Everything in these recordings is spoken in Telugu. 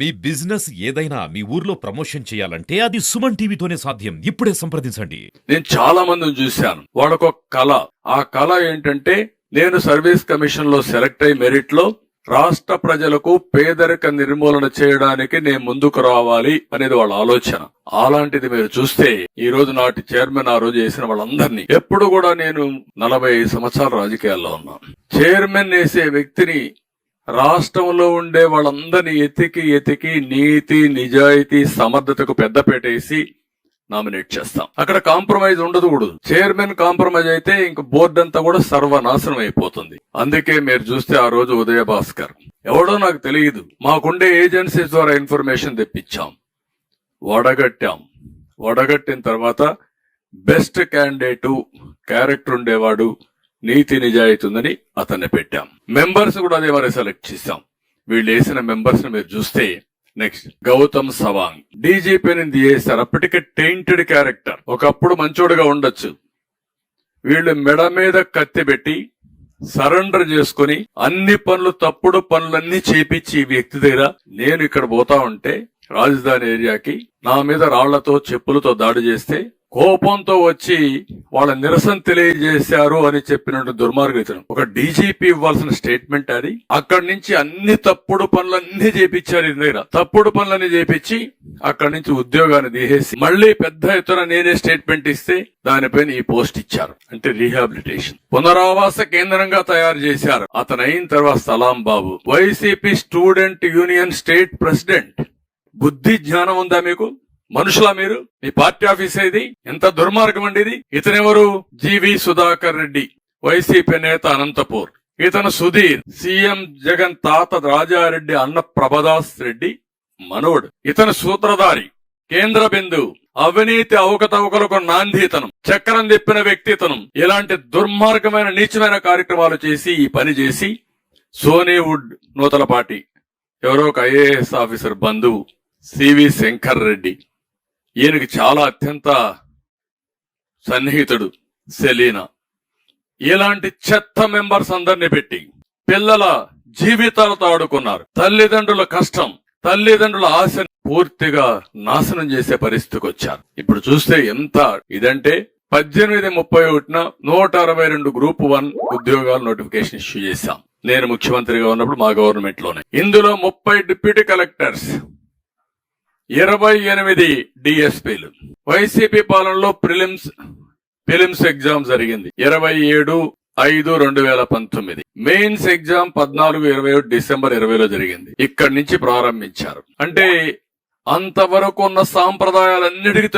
మీ బిజినెస్ ఏదైనా మీ ఊర్లో ప్రమోషన్ చేయాలంటే అది సుమన్ టీవీతోనే సాధ్యం. ఇప్పుడే సంప్రదించండి. నేను చాలా మందిని చూశాను. వాళ్ళకొక కళ. ఆ కళ ఏంటంటే నేను సర్వీస్ కమిషన్ లో సెలెక్ట్ అయ్యి మెరిట్ లో రాష్ట్ర ప్రజలకు పేదరిక నిర్మూలన చేయడానికి నేను ముందుకు రావాలి అనేది వాళ్ళ ఆలోచన. అలాంటిది మీరు చూస్తే ఈ రోజు నాటి చైర్మన్ ఆ రోజు చేసిన వాళ్ళందరినీ, ఎప్పుడు కూడా నేను 45 సంవత్సరాల రాజకీయాల్లో ఉన్నాను. చైర్మన్ వేసే వ్యక్తిని రాష్ట్రంలో ఉండే వాళ్ళందరినీ ఎతికి నీతి నిజాయితీ సమర్థతకు పెద్దపేటేసి నామినేట్ చేస్తాం. అక్కడ కాంప్రమైజ్ ఉండదు కూడా. చైర్మన్ కాంప్రమైజ్ అయితే ఇంక బోర్డు అంతా కూడా సర్వనాశనం అయిపోతుంది. అందుకే మీరు చూస్తే ఆ రోజు ఉదయ భాస్కర్ ఎవడో నాకు తెలియదు, మాకుండే ఏజెన్సీస్ ద్వారా ఇన్ఫర్మేషన్ తెప్పించాం, వడగట్టిన తర్వాత బెస్ట్ క్యాండిడేటు, క్యారెక్టర్ ఉండేవాడు, నీతి నిజాయితీ ఉందని అతన్ని పెట్టాం. మెంబర్స్ కూడా అదే మరి సెలెక్ట్ చేశాం. వీళ్ళు వేసిన మెంబర్స్ ని మీరు చూస్తే నెక్స్ట్ గౌతమ్ సవాంగ్ డీజీపీని చేశారు. అప్పటికే టెయింటెడ్ క్యారెక్టర్, ఒకప్పుడు మంచోడుగా ఉండొచ్చు. వీళ్ళు మెడ మీద కత్తి పెట్టి సరెండర్ చేసుకుని అన్ని పనులు, తప్పుడు పనులన్నీ చేపించి ఈ వ్యక్తి దగ్గర, నేను ఇక్కడ పోతా ఉంటే రాజధాని ఏరియాకి నా మీద రాళ్లతో చెప్పులతో దాడి చేస్తే కోపంతో వచ్చి వాళ్ళ నిరసన తెలియజేశారు అని చెప్పినట్టు దుర్మార్గం. ఒక డీజీపీ ఇవ్వాల్సిన స్టేట్మెంట్ అది. అక్కడి నుంచి అన్ని తప్పుడు పనులన్నీ చేపించారు. ఇది దగ్గర తప్పుడు పనులన్నీ చేపించి అక్కడి నుంచి ఉద్యోగాన్ని తీసేసి మళ్లీ పెద్ద ఎత్తున నేనే స్టేట్మెంట్ ఇస్తే దానిపైన ఈ పోస్ట్ ఇచ్చారు. అంటే రీహాబిలిటేషన్, పునరావాస కేంద్రంగా తయారు చేశారు. అతను అయిన తర్వాత Salam Babu, YCP student union state president. బుద్ధి జ్ఞానం ఉందా మీకు? మనుషులా మీరు? మీ పార్టీ ఆఫీస్ ఇది? ఎంత దుర్మార్గం అండి ఇది. ఇతనెవరు? జీవి సుధాకర్ రెడ్డి, వైసీపీ నేత, అనంతపూర్. ఇతను సుధీర్, సీఎం జగన్ తాత రాజారెడ్డి అన్న ప్రభదాస్ రెడ్డి మనోడు. ఇతను సూత్రధారి, కేంద్ర బిందువు, అవినీతి అవకతవకలకు నాంది ఇతను, చక్రం తిప్పిన వ్యక్తి ఇతను. ఇలాంటి దుర్మార్గమైన నీచమైన కార్యక్రమాలు చేసి ఈ పని చేసి సోనీవుడ్ నూతలపాటి ఎవరో ఒక ఐఏఎస్ ఆఫీసర్ బంధువు సివి శంకర్ రెడ్డి, ఈయనకి చాలా అత్యంత సన్నిహితుడు సెలీనా. ఇలాంటి చెత్త మెంబర్స్ అందరినీ పెట్టి పిల్లల జీవితాలతో ఆడుకున్నారు. తల్లిదండ్రుల కష్టం, తల్లిదండ్రుల ఆశను పూర్తిగా నాశనం చేసే పరిస్థితికి వచ్చారు. ఇప్పుడు చూస్తే ఎంత ఇదంటే 1831న 162 గ్రూప్ 1 ఉద్యోగాల నోటిఫికేషన్ ఇష్యూ చేశాం. నేను ముఖ్యమంత్రిగా ఉన్నప్పుడు మా గవర్నమెంట్ లోనే. ఇందులో 30 డిప్యూటీ కలెక్టర్స్, 28 డిఎస్పీలు. వైసీపీ పాలనలో ప్రిలిమ్స్ ఎగ్జామ్ జరిగింది 27/5/2019. మెయిన్స్ ఎగ్జామ్ 14/27 డిసెంబర్ 20లో జరిగింది. ఇక్కడి నుంచి ప్రారంభించారు. అంటే అంతవరకు ఉన్న సాంప్రదాయాలన్నిటికీ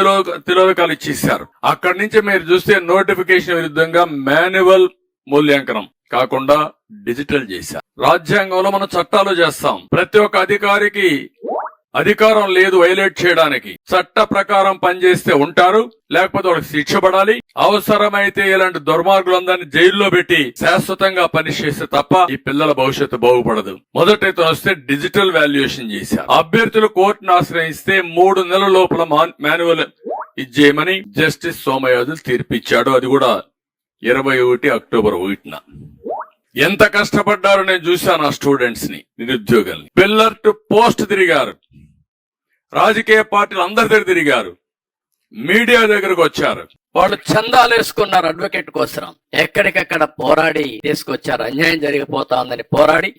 తిలోదకాలు ఇచ్చేశారు. అక్కడి నుంచి మీరు చూస్తే నోటిఫికేషన్ విరుద్ధంగా మాన్యువల్ మూల్యాంకనం కాకుండా డిజిటల్ చేశారు. రాజ్యాంగంలో మనం చట్టాలు చేస్తాం. ప్రతి ఒక్క అధికారికి అధికారం లేదు వైలేట్ చేయడానికి. చట్ట ప్రకారం పనిచేస్తే ఉంటారు, లేకపోతే వాళ్ళకి శిక్ష పడాలి. అవసరమైతే ఇలాంటి దుర్మార్గులందరినీ జైల్లో పెట్టి శాశ్వతంగా పనిష్ చేస్తే తప్ప ఈ పిల్లల భవిష్యత్తు బాగుపడదు. మొదటైతే వస్తే డిజిటల్ వాల్యుయేషన్ చేశారు. అభ్యర్థులు కోర్టును ఆశ్రయిస్తే 3 నెలల లోపల మాన్యువల్ ఇచ్చేయమని జస్టిస్ సోమయాజులు తీర్పిచ్చాడు. అది కూడా 21 అక్టోబర్ 1న. ఎంత కష్టపడ్డారో నేను చూశాను. ఆ స్టూడెంట్స్ ని, నిరుద్యోగుల్ని. పిల్లర్ టు పోస్ట్ తిరిగారు, రాజకీయ పార్టీలు అందరి దగ్గర తిరిగారు, మీడియా దగ్గరకు వచ్చారు. వాళ్ళు చందాలు వేసుకున్నారు అడ్వకేట్ కోసం. ఎక్కడికక్కడ పోరాడి తీసుకొచ్చారు. అన్యాయం జరిగిపోతా ఉందని పోరాడి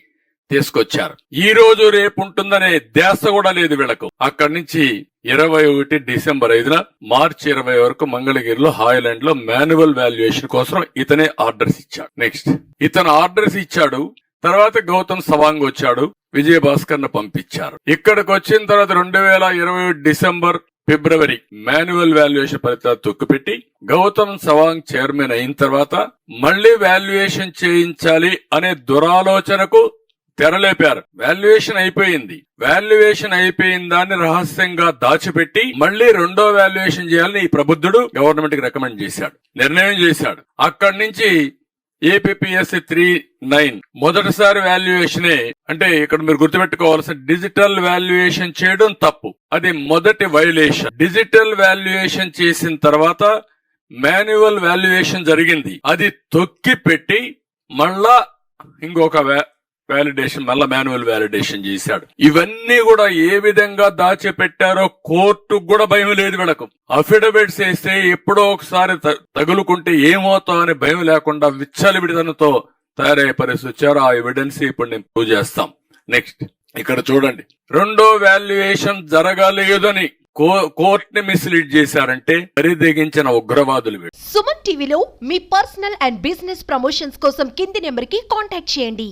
తీసుకొచ్చారు. ఈ రోజు రేపు ఉంటుందనే ధ్యాస కూడా లేదు వీళ్లకు. అక్కడి నుంచి 21 డిసెంబర్ 5న మార్చి 20 వరకు మంగళగిరిలో హాయ్లాండ్ లో మాన్యువల్ వాల్యుయేషన్ కోసం ఇతనే ఆర్డర్స్ ఇచ్చాడు. నెక్స్ట్ ఇతను ఆర్డర్స్ ఇచ్చాడు. తర్వాత గౌతమ్ సవాంగ్ వచ్చాడు, విజయ భాస్కర్ ను పంపించారు. ఇక్కడికి వచ్చిన తర్వాత 2020 డిసెంబర్ ఫిబ్రవరి మాన్యువల్ వాల్యుయేషన్ ఫలితాలు తొక్కుపెట్టి గౌతమ్ సవాంగ్ చైర్మన్ అయిన తర్వాత మళ్లీ వాల్యుయేషన్ చేయించాలి అనే దురాలోచనకు తెరలేపారు. వాల్యుయేషన్ అయిపోయిన దాన్ని రహస్యంగా దాచిపెట్టి మళ్లీ రెండో వాల్యుయేషన్ చేయాలని ఈ ప్రబుద్ధుడు గవర్నమెంట్ కి రికమెండ్ చేశాడు, నిర్ణయం చేశాడు. అక్కడి నుంచి ఏపీఎస్సి 39 మొదటిసారి వాల్యుయేషనే. అంటే ఇక్కడ మీరు గుర్తుపెట్టుకోవాల్సిన, డిజిటల్ వాల్యుయేషన్ చేయడం తప్పు, అది మొదటి వైలేషన్. డిజిటల్ వాల్యుయేషన్ చేసిన తర్వాత మాన్యువల్ వాల్యుయేషన్ జరిగింది. అది తొక్కి పెట్టి మళ్ళా ఇంకొక వ్యాలిడేషన్, మళ్ళా మాన్యువల్ వ్యాలిడేషన్ చేశాడు. ఇవన్నీ కూడా ఏ విధంగా దాచిపెట్టారో కోర్టుకు కూడా భయం లేదు వీళ్ళకు. అఫిడవిట్స్ వేస్తే ఎప్పుడో ఒకసారి తగులుకుంటే ఏమవుతావు అని భయం లేకుండా విచ్చలవిడితనంతో తయారయ్యే పరిస్థితి వచ్చారు. ఆ ఎవిడెన్స్ ఇప్పుడు నేను ప్రూవ్ చేస్తాం. నెక్స్ట్ ఇక్కడ చూడండి, రెండో వాల్యుయేషన్ జరగలేదని కోర్టుని మిస్లీడ్ చేశారంటే పరిదెగించిన ఉగ్రవాదులు వీళ్ళు. సుమన్ టీవీలో మీ పర్సనల్ అండ్ బిజినెస్ ప్రమోషన్స్ కోసం కింది నెంబర్ కి కాంటాక్ట్ చేయండి.